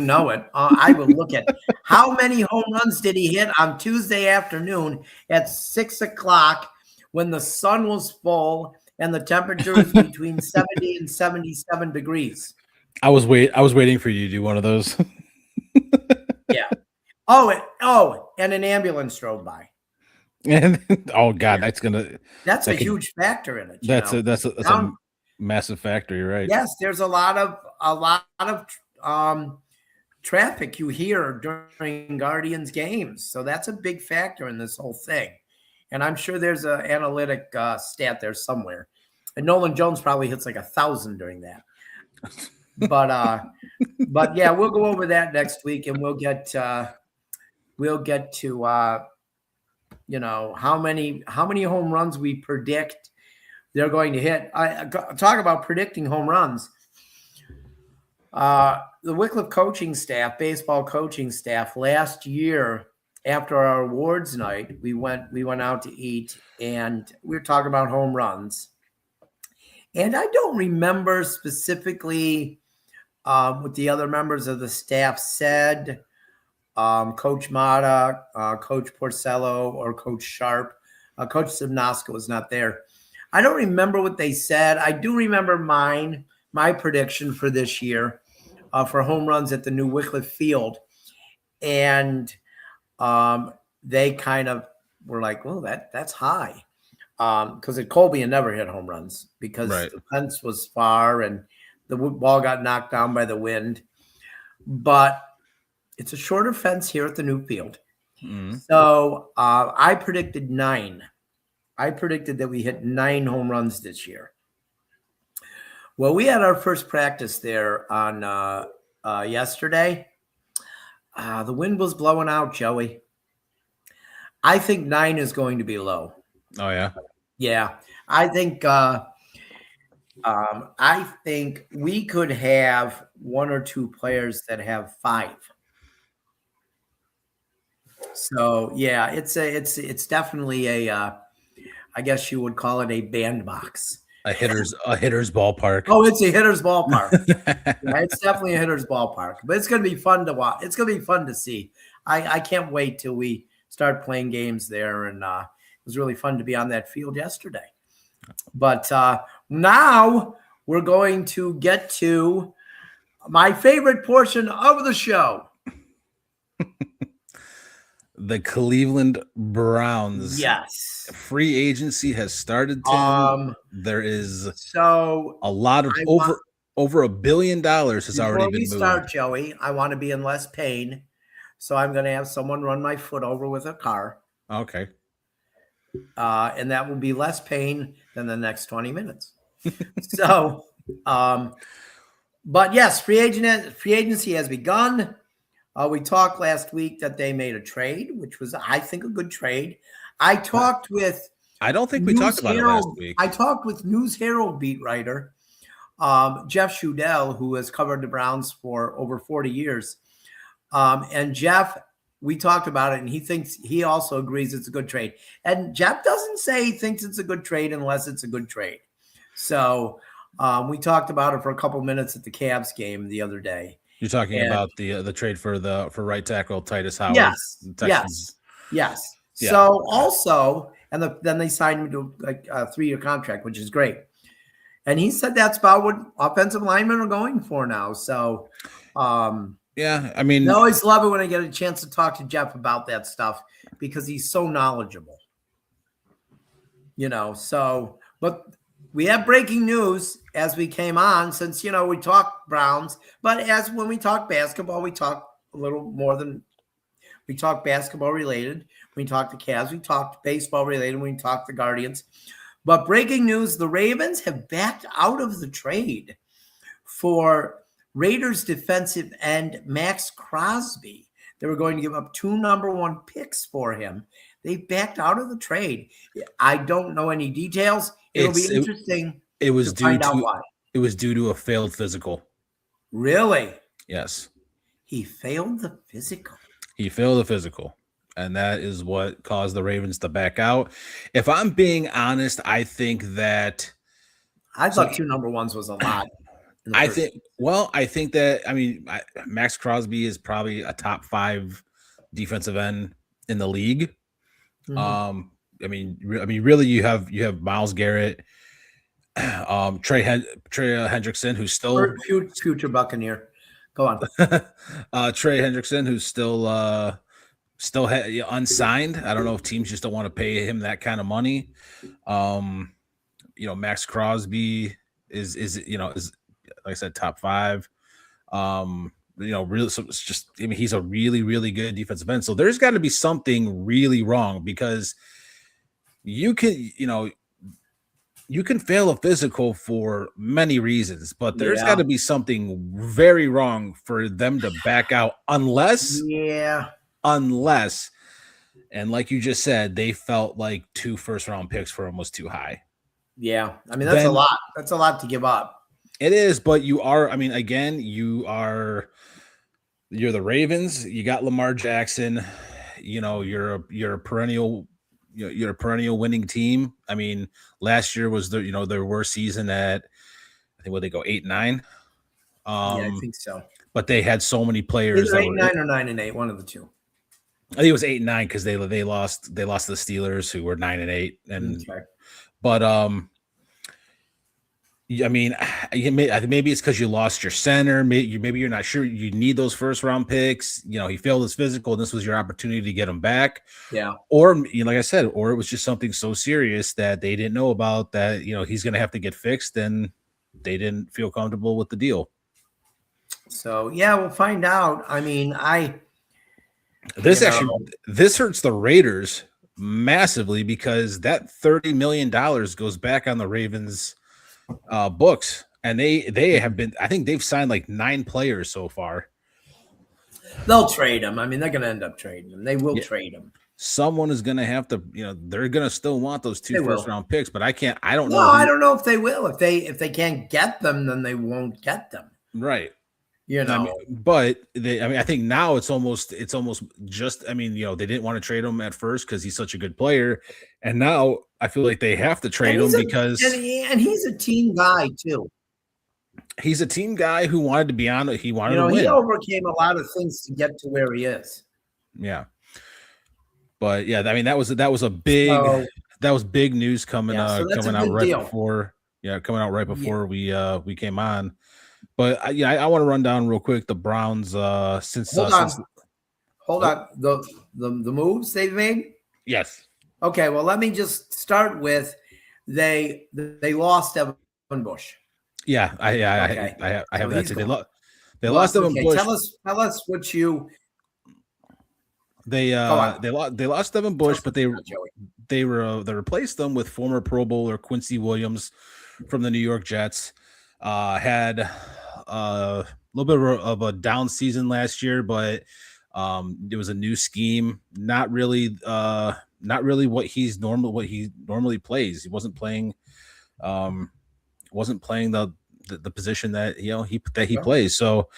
know it. I will look at how many home runs did he hit on Tuesday afternoon at 6:00 when the sun was full and the temperature was between 70 and 77 degrees.
I was waiting for you to do one of those.
Yeah. Oh, and an ambulance drove by.
And God,
that's a huge factor in it.
That's a massive factor. You're right.
Yes, there's a lot of traffic you hear during Guardians games, so that's a big factor in this whole thing. And I'm sure there's an analytic stat there somewhere. And Nolan Jones probably hits like 1,000 during that. But yeah, we'll go over that next week, and we'll get to you know, how many home runs we predict they're going to hit. I talk about predicting home runs. the Wycliffe coaching staff, baseball coaching staff, last year after our awards night, we went out to eat, and we were talking about home runs. And I don't remember specifically what the other members of the staff said. Coach Mata, Coach Porcello, or Coach Sharp. Coach Simnoska was not there. I don't remember what they said. I do remember my prediction for this year for home runs at the new Wycliffe Field. And they kind of were like, well, that's high. Because at Colby, you never hit home runs because the fence was far and the ball got knocked down by the wind. But it's a shorter fence here at the new field. Mm-hmm. So I predicted 9. I predicted that we hit 9 home runs this year. Well, we had our first practice there on yesterday. The wind was blowing out, Joey. I think 9 is going to be low.
Oh, yeah?
Yeah. I think we could have 1 or 2 players that have 5. So yeah, it's definitely a I guess you would call it a bandbox.
A hitter's ballpark.
Oh, it's a hitter's ballpark. Yeah, it's definitely a hitter's ballpark. But it's going to be fun to watch. It's going to be fun to see. I can't wait till we start playing games there, and it was really fun to be on that field yesterday. But now we're going to get to my favorite portion of the show.
The Cleveland Browns.
Yes.
Free agency has started, Tim. There is
so
a lot of over $1 billion has already been moved. Before we
start, Joey, I want to be in less pain. So I'm going to have someone run my foot over with a car.
Okay.
And that will be less pain than the next 20 minutes. So, but yes, free agency has begun. We talked last week that they made a trade, which was, I think, a good trade. I talked with.
I don't think we talked about it last week.
I talked with News Herald beat writer Jeff Shudell, who has covered the Browns for over 40 years. And Jeff, we talked about it, and he also agrees it's a good trade. And Jeff doesn't say he thinks it's a good trade unless it's a good trade. So we talked about it for a couple minutes at the Cavs game the other day.
You're talking about the trade for right tackle Titus Howard. Yes.
Yeah. So also, and then they signed him to like a 3-year contract, which is great. And he said that's about what offensive linemen are going for now. So,
yeah, I mean,
I always love it when I get a chance to talk to Jeff about that stuff because he's so knowledgeable. So, but we have breaking news as we came on since, we talk Browns, but as when we talk basketball, we talk a little more than we talk basketball related. We talk the Cavs, we talked baseball related, we talked the Guardians. But breaking news, the Ravens have backed out of the trade for Raiders defensive end Max Crosby. They were going to give up 2 number 1 picks for him. They backed out of the trade. I don't know any details. It'll be interesting.
It was due to a failed physical.
Really?
Yes.
He failed the physical.
And that is what caused the Ravens to back out. If I'm being honest, I think that
I thought 2 number 1s was a lot.
I think that Max Crosby is probably a top 5 defensive end in the league. Mm-hmm. Really, you have Myles Garrett, Trey Hendrickson, who's still
future Buccaneer. Go on.
Trey Hendrickson, who's still unsigned. I don't know if teams just don't want to pay him that kind of money. Max Crosby is like I said, top 5. Really, so it's just, he's a really, really good defensive end. So there's got to be something really wrong because you can fail a physical for many reasons, but there's got to be something very wrong for them to back out unless, and like you just said, they felt like 2 first-round picks for him was too high.
Yeah. That's a lot. That's a lot to give up.
It is, but you are. I mean, again, you're the Ravens. You got Lamar Jackson. You know, you're a perennial. You're a perennial winning team. I mean, last year was their worst season at, I think, what they go 8-9.
Yeah, I think so.
But they had so many players
Either
that were
8-9 or 9-8, one of the two.
I think it was 8-9 because they lost to the Steelers, who were 9-8, and
Okay.
but I mean, maybe it's because you lost your center. Maybe you're not sure you need those first round picks. You know, he failed his physical, and this was your opportunity to get him back.
Yeah.
Or, like I said, or it was just something so serious that they didn't know about, that he's going to have to get fixed, and they didn't feel comfortable with the deal.
So yeah, we'll find out. I mean,
this hurts the Raiders massively, because that $30 million goes back on the Ravens books, and they have been, I think they've signed like 9 players so far.
They'll trade them. I mean, they're going to end up trading them. They will trade them.
Someone is going to have to, they're going to still want those 2 first round picks, but I don't know.
I don't know if they will. If they can't get them, then they won't get them.
Right.
I mean,
but I think now it's almost just, they didn't want to trade him at first because he's such a good player, and now I feel like they have to trade him because
he's a team guy too.
He's a team guy who wanted to be on. He wanted to win.
He overcame a lot of things to get to where he is.
Yeah, but yeah, I mean that was a big big news coming out right before. Yeah, coming out right before we came on. But I want to run down real quick the Browns.
Hold on. The moves they've made.
Yes.
Okay. Well, let me just start with they lost Devin Bush.
Yeah, I have that too. They lost Devin Bush.
Tell us what you.
They lost Devin Bush, but they replaced them with former Pro Bowler Quincy Williams from the New York Jets. Had a little bit of a down season last year, but it was a new scheme. Not really what he normally plays. He wasn't playing the position that he plays. So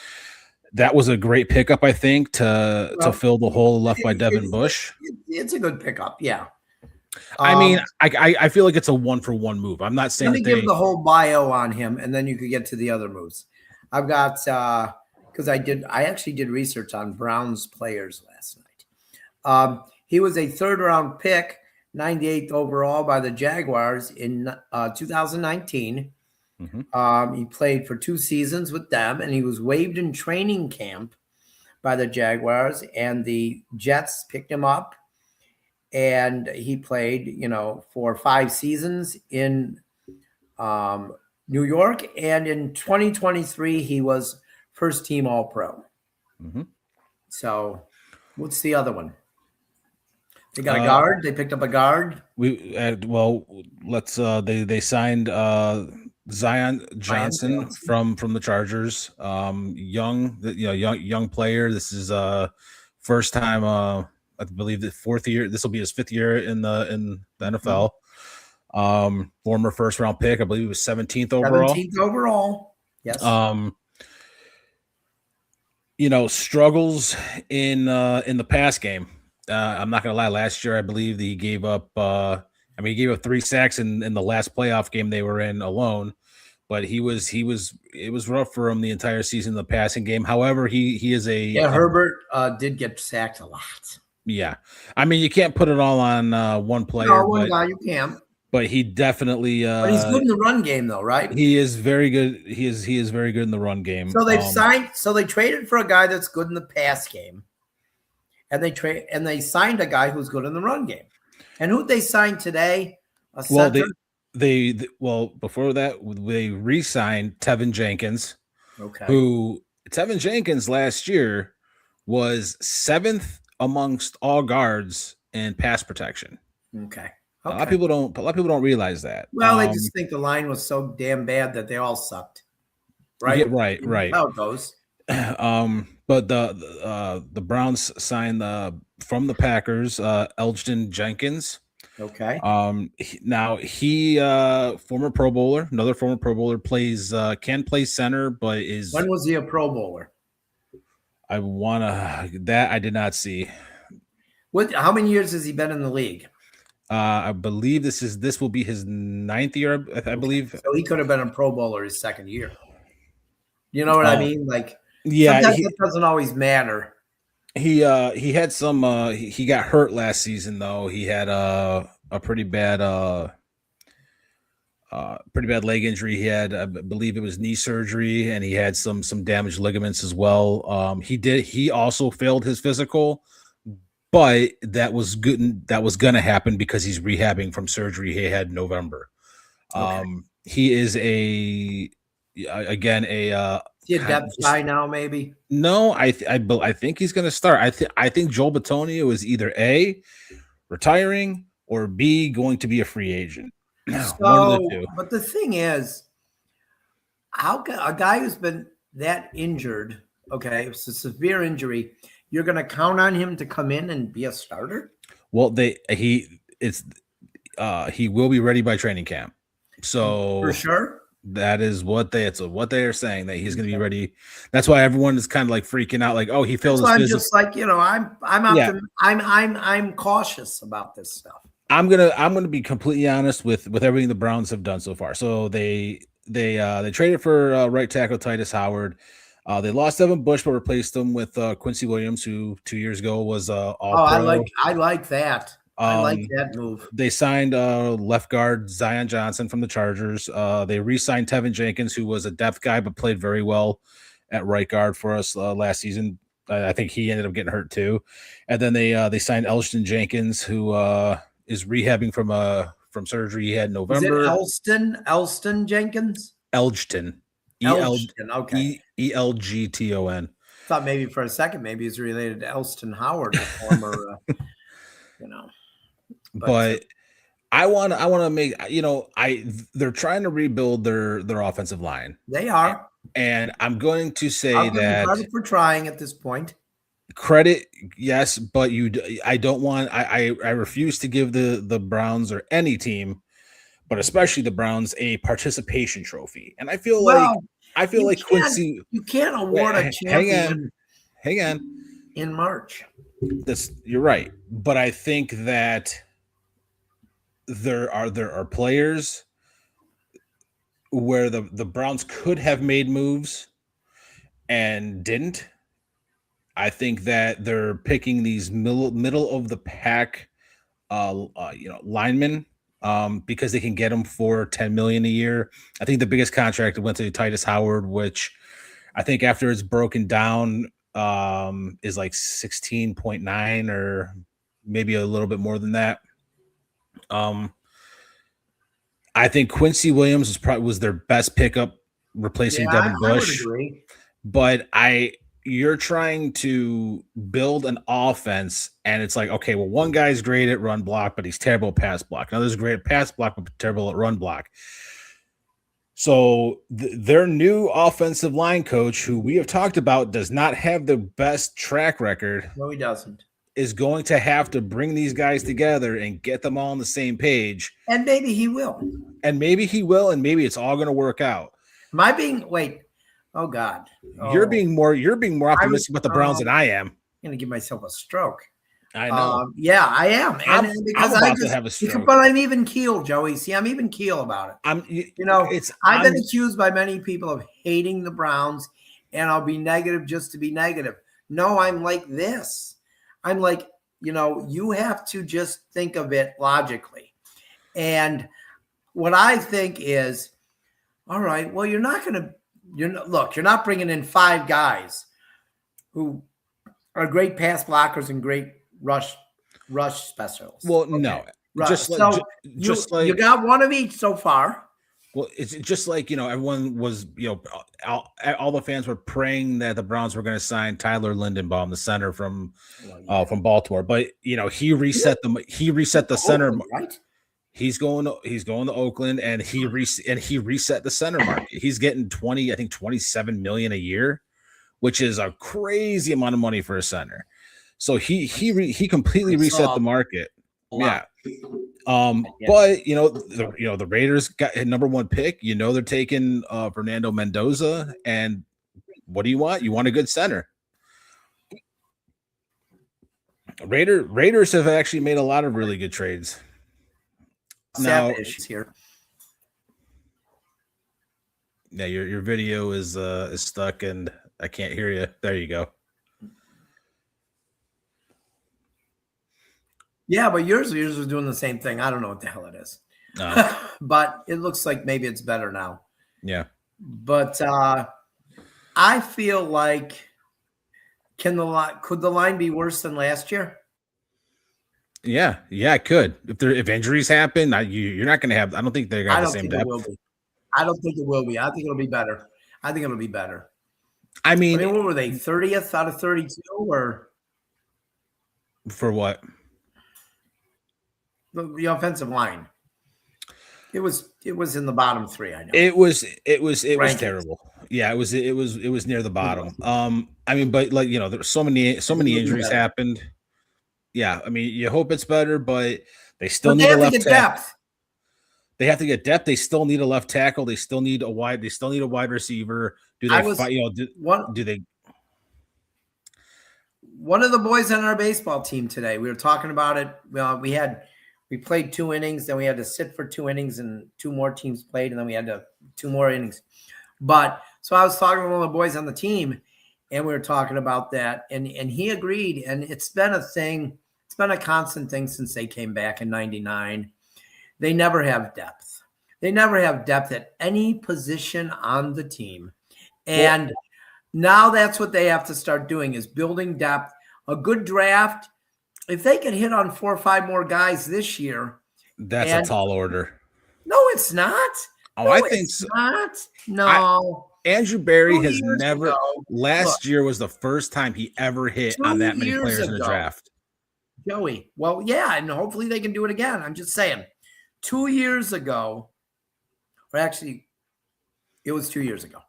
that was a great pickup, I think, to fill the hole left by Devin Bush.
It's a good pickup, yeah.
I mean, I feel like it's a 1-for-1 move. I'm not saying
let me give the whole bio on him, and then you could get to the other moves. I've got because I actually did research on Browns players last night. He was a 3rd-round pick, 98th overall by the Jaguars in 2019. Mm-hmm. He played for 2 seasons with them, and he was waived in training camp by the Jaguars, and the Jets picked him up. And he played, for 5 seasons in New York. And in 2023, he was first-team All-Pro. Mm-hmm. So what's the other one? They got a guard. They picked up a guard.
They signed Zion Johnson from the Chargers. Young player. This is first time. I believe the 4th year. This will be his 5th year in the NFL. Former 1st-round pick. I believe he was 17th overall.
17th overall. Yes.
Struggles in the pass game. I'm not gonna lie. Last year, I believe that he gave up. He gave up 3 sacks in the last playoff game they were in alone. But it was rough for him the entire season in the passing game. However, he is
Herbert did get sacked a lot.
Yeah, I mean, you can't put it all on one player.
No, one guy you can't.
But he definitely.
But he's good in the run game, though, right?
He is very good. He is very good in the run game.
So they traded for a guy that's good in the pass game, and they signed a guy who's good in the run game. And who'd they sign today? A center?
Before that, they re-signed Tevin Jenkins.
Okay.
Tevin Jenkins last year was 7th amongst all guards in pass protection.
Okay.
A lot of people don't realize that.
Well, they just think the line was so damn bad that they all sucked. Right.
Yeah, right.
How it goes.
But the Browns signed from the Packers Elgton Jenkins.
Okay.
Now he former Pro Bowler, another former Pro Bowler, plays can play center, but is
When was he a Pro Bowler?
I did not see.
How many years has he been in the league?
I believe this will be his 9th year. I believe.
So he could have been a Pro Bowler his second year. You know what I mean? Like,
yeah,
sometimes it doesn't always matter.
He had some he got hurt last season though. He had a pretty bad leg injury. He had, I believe it was knee surgery, and he had some damaged ligaments as well. He also failed his physical, but that was good. That was gonna happen because he's rehabbing from surgery he had in November.
Okay.
He is a
depth guy now, maybe.
No, I think he's going to start. I think Joel Bitonio is either A, retiring, or B, going to be a free agent. One of the two.
But the thing is, how can a guy who's been that injured, okay, it's a severe injury, you're going to count on him to come in and be a starter?
Well, he will be ready by training camp. So
for sure.
That is what they are saying, that he's going to be ready. That's why everyone is kind of like freaking out, like, oh, he failed his physical.
I'm just like, I'm cautious about this stuff.
I'm gonna be completely honest with everything the Browns have done so far. So they traded for right tackle Titus Howard. They lost Evan Bush, but replaced him with Quincy Williams, who 2 years ago was all pro.
I like that. I like that move.
They signed left guard Zion Johnson from the Chargers. They re-signed Tevin Jenkins, who was a depth guy but played very well at right guard for us last season. I think he ended up getting hurt too. And then they signed Elston Jenkins, who is rehabbing from surgery he had in November.
Is it Elston Jenkins?
Elgton.
Okay.
Elgton.
Thought maybe for a second maybe he's related to Elston Howard, the former
But I want to make, they're trying to rebuild their offensive line.
They are.
And I'm going to say
that credit for trying at this point.
Credit, yes, but I refuse to give the Browns or any team, but especially the Browns, a participation trophy. And I feel like Quincy,
you can't award a champion.
Hang on.
In March.
You're right. But I think that there are players where the Browns could have made moves and didn't. I think that they're picking these middle of the pack linemen because they can get them for $10 million a year. I think the biggest contract went to Titus Howard, which I think after it's broken down is like 16.9 or maybe a little bit more than that. I think Quincy Williams was their best pickup, replacing Devin Bush. But you're trying to build an offense, and it's like, okay, well, one guy's great at run block, but he's terrible at pass block. Another's great at pass block, but terrible at run block. So their new offensive line coach, who we have talked about, does not have the best track record.
No, he doesn't.
Is going to have to bring these guys together and get them all on the same page.
And maybe he will.
And maybe it's all going to work out.
Oh God.
You're being more optimistic about the Browns than I am.
I'm going to give myself a stroke.
I know.
Yeah, I am.
And I'm about to have a stroke.
But I'm even keel, Joey. See, I'm even keel about it. I've been accused by many people of hating the Browns, and I'll be negative just to be negative. No, I'm like this. I'm like, you have to just think of it logically. And what I think is, all right, well, you're not bringing in 5 guys who are great pass blockers and great rush specialists.
Well, okay. No,
you got one of each so far.
Well, it's just like, everyone was, all the fans were praying that the Browns were going to sign Tyler Lindenbaum, the center from Baltimore. But, he reset the center.
Right?
He's going to Oakland, and he reset the center market. He's getting 27 million a year, which is a crazy amount of money for a center. So he completely reset the market. Yeah.
Yeah.
But the Raiders got a number 1 pick. They're taking Fernando Mendoza, and what do you want? You want a good center. Raiders have actually made a lot of really good trades. Now,
here.
Yeah, your video is stuck and I can't hear you. There you go.
Yeah, but yours was doing the same thing. I don't know what the hell it is.
No.
But it looks like maybe it's better now.
Yeah.
But I feel like could the line be worse than last year?
Yeah, it could. If injuries happen, you're not going to have. I don't think they're going to have the same depth.
I don't think it will be. I think it'll be better.
I mean,
what were they? 30th out of 32, or
for what?
The offensive line. It was in the bottom 3. I know
it was terrible. Yeah, it was near the bottom. I mean, but there were so many injuries happened. Yeah, I mean, you hope it's better, but they still need a left tackle. They have to get depth. They still need a left tackle. They still need a wide receiver. Do they do they?
One of the boys on our baseball team today, we were talking about it. We played 2 innings, then we had to sit for 2 innings, and 2 more teams played, and then we had 2 more innings. But so I was talking to one of the boys on the team, and we were talking about that, and he agreed. And it's been a thing. It's been a constant thing since they came back in '99. They never have depth. They never have depth at any position on the team. And now that's what they have to start doing, is building depth. A good draft. If they can hit on 4 or 5 more guys this year.
That's a tall order.
No, it's not.
Oh, I think so.
Not. No.
Andrew Berry has never. Last year was the first time he ever hit on that many players in the draft.
Joey. Well, yeah, and hopefully they can do it again. I'm just saying. 2 years ago, or actually, it was 2 years ago,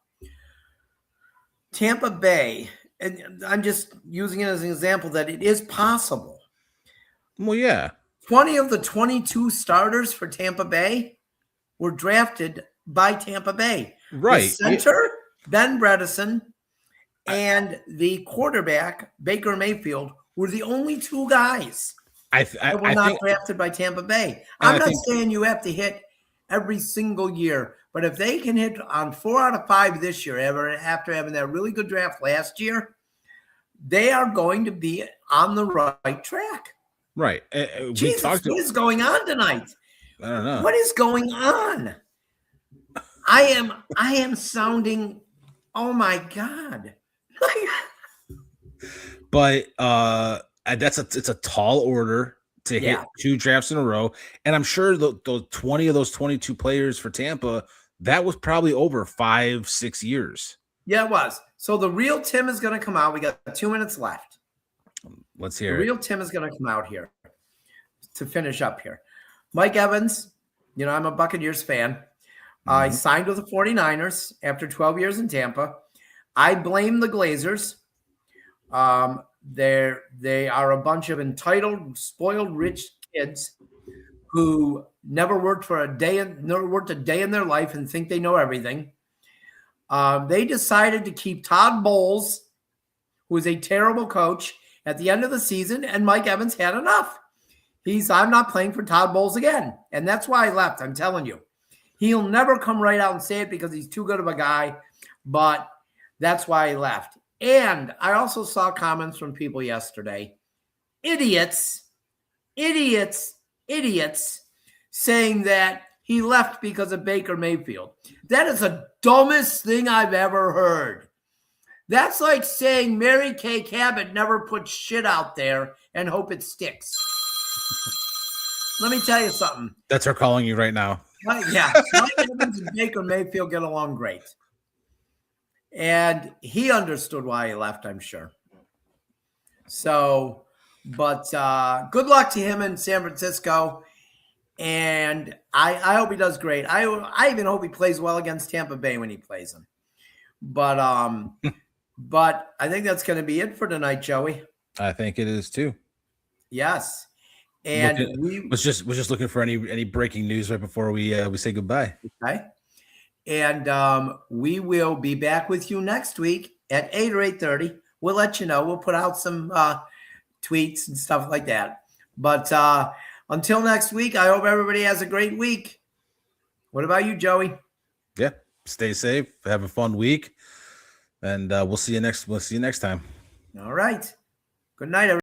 Tampa Bay, and I'm just using it as an example that it is possible.
Well, yeah.
20 of the 22 starters for Tampa Bay were drafted by Tampa Bay.
Right.
The center, Ben Bredesen, and the quarterback, Baker Mayfield, were the only 2 guys that were not drafted by Tampa Bay. I'm not saying you have to hit every single year, but if they can hit on 4 out of 5 this year, after having that really good draft last year, they are going to be on the right track.
Right.
Jesus, what is going on tonight?
I don't know.
What is going on? I am sounding, oh my God.
But it's a tall order to hit 2 drafts in a row. And I'm sure the 20 of those 22 players for Tampa, that was probably over 5-6 years.
Yeah, it was. So the real Tim is going to come out. We got 2 minutes left.
Let's hear it.
The real Tim is going to come out here to finish up here. Mike Evans, I'm a Buccaneers fan. I signed with the 49ers after 12 years in Tampa. I blame the Glazers. They are a bunch of entitled, spoiled, rich kids who never worked a day in their life and think they know everything. They decided to keep Todd Bowles, who is a terrible coach, at the end of the season, and Mike Evans had enough. I'm not playing for Todd Bowles again. And that's why I left, I'm telling you. He'll never come right out and say it because he's too good of a guy, but that's why he left. And I also saw comments from people yesterday, idiots, saying that he left because of Baker Mayfield. That is the dumbest thing I've ever heard. That's like saying Mary Kay Cabot never put shit out there and hope it sticks. Let me tell you something.
That's her calling you right now.
Yeah. Mike Evans and Baker Mayfield get along great. And he understood why he left, I'm sure. So, but good luck to him in San Francisco. And I hope he does great. I even hope he plays well against Tampa Bay when he plays them. But I think that's going to be it for tonight, Joey.
I think it is too.
Yes. And
was just looking for any breaking news right before we say goodbye.
okay. And we will be back with you next week at 8 or 8:30. We'll let you know. We'll put out some tweets and stuff like that. But until next week, I hope everybody has a great week. What about you, Joey?
Yeah. Stay safe. Have a fun week. And we'll see you next time.
All right. Good night, everybody.